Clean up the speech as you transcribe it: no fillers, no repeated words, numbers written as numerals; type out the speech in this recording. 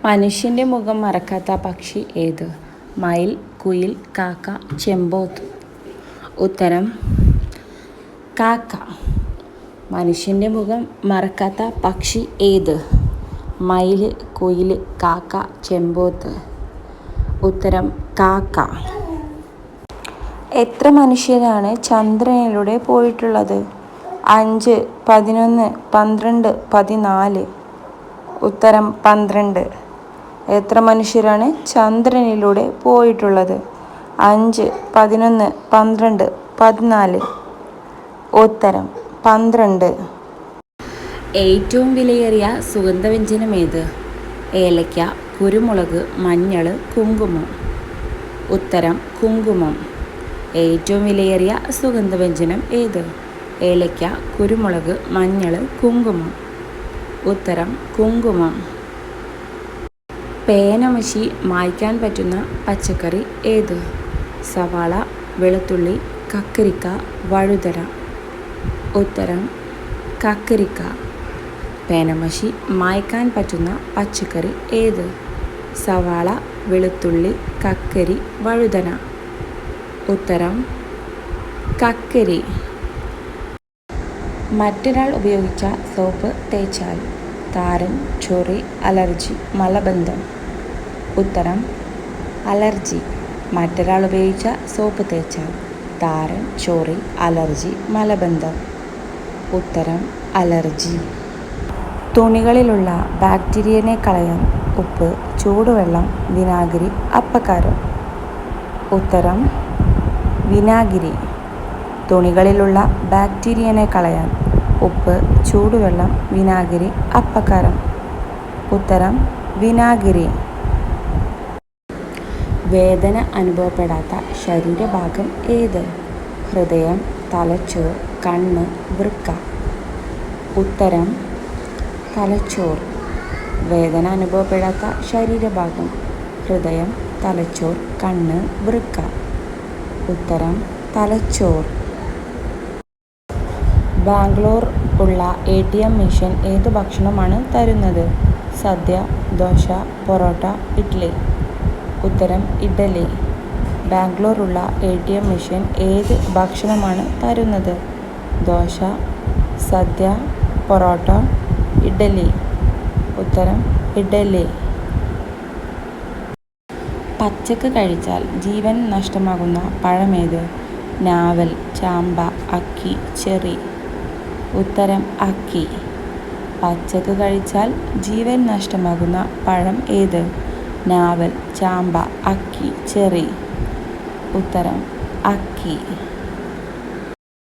മനുഷ്യൻ്റെ മുഖം മറക്കാത്ത പക്ഷി ഏത്? മയിൽ, കുയിൽ, കാക്ക, ചെമ്പോത്ത്. ഉത്തരം കാക്ക. മനുഷ്യൻ്റെ മുഖം മറക്കാത്ത പക്ഷി ഏത്? മയിൽ, കുയിൽ, കാക്ക, ചെമ്പോത്ത്. ഉത്തരം കാക്ക. എത്ര മനുഷ്യരാണ് ചന്ദ്രനിലൂടെ പോയിട്ടുള്ളത്? 5, 11, 12, 14. ഉത്തരം 12. എത്ര മനുഷ്യരാണ് ചന്ദ്രനിലൂടെ പോയിട്ടുള്ളത്? 5, 11, 12, 14. ഉത്തരം 12. ഏറ്റവും വിലയേറിയ സുഗന്ധവ്യഞ്ജനം ഏത്? ഏലയ്ക്ക, കുരുമുളക്, മഞ്ഞൾ, കുങ്കുമം. ഉത്തരം കുങ്കുമം. ഏറ്റവും വിലയേറിയ സുഗന്ധവ്യഞ്ജനം ഏത്? ഏലയ്ക്ക, കുരുമുളക്, മഞ്ഞൾ, കുങ്കുമം. ഉത്തരം കുങ്കുമം. പേനമഷി മായ്ക്കാൻ പറ്റുന്ന പച്ചക്കറി ഏത്? സവാള, വെളുത്തുള്ളി, കക്കരിക്ക, വഴുതന. ഉത്തരം കക്കരിക്ക. പേനമഷി മായ്ക്കാൻ പറ്റുന്ന പച്ചക്കറി ഏത്? സവാള, വെളുത്തുള്ളി, കക്കരി, വഴുതന. ഉത്തരം കക്കരി. മറ്റൊരാൾ ഉപയോഗിച്ച സോപ്പ് തേച്ചാൽ താരൻ, ചൊറി, അലർജി, മലബന്ധം. ഉത്തരം അലർജി. മറ്റൊരാൾ ഉപയോഗിച്ച സോപ്പ് തേച്ചാൽ താരൻ, ചൊറി, അലർജി, മലബന്ധം. ഉത്തരം അലർജി. തുണികളിലുള്ള ബാക്ടീരിയനെ കളയാൻ ഉപ്പ്, ചൂടുവെള്ളം, വിനാഗിരി, അപ്പക്കാരം. ഉത്തരം വിനാഗിരി. തുണികളിലുള്ള ബാക്ടീരിയനെ കളയാൻ ഉപ്പ്, ചൂടുവെള്ളം, വിനാഗിരി, അപ്പക്കാരം. ഉത്തരം വിനാഗിരി. വേദന അനുഭവപ്പെടാത്ത ശരീരഭാഗം ഏത്? ഹൃദയം, തലച്ചോർ, കണ്ണ്, വൃക്ക. ഉത്തരം തലച്ചോർ. വേദന അനുഭവപ്പെടാത്ത ശരീരഭാഗം ഹൃദയം, തലച്ചോർ, കണ്ണ്, വൃക്ക. ഉത്തരം തലച്ചോർ. ബാംഗ്ലൂർ ഉള്ള ATM മെഷീൻ ഏത് ഭക്ഷണമാണ് തരുന്നത്? സദ്യ, ദോശ, പൊറോട്ട, ഇഡ്ഡലി. ഉത്തരം ഇഡ്ഡലി. ബാംഗ്ലൂർ ഉള്ള ATM മെഷീൻ ഏത് ഭക്ഷണമാണ് തരുന്നത്? ദോശ, സദ്യ, പൊറോട്ട, ഇഡ്ഡലി. ഉത്തരം ഇഡ്ഡലി. പച്ചക്ക് കഴിച്ചാൽ ജീവൻ നഷ്ടമാകുന്ന പഴമേത്? ഞാവൽ, ചാമ്പ, അക്കി, ചെറി. ഉത്തരം അക്കി. പച്ചക്ക് കഴിച്ചാൽ ജീവൻ നഷ്ടമാകുന്ന പഴം ഏത്? ഞാവൽ, ചാമ്പ, അക്കി, ചെറി. ഉത്തരം അക്കി.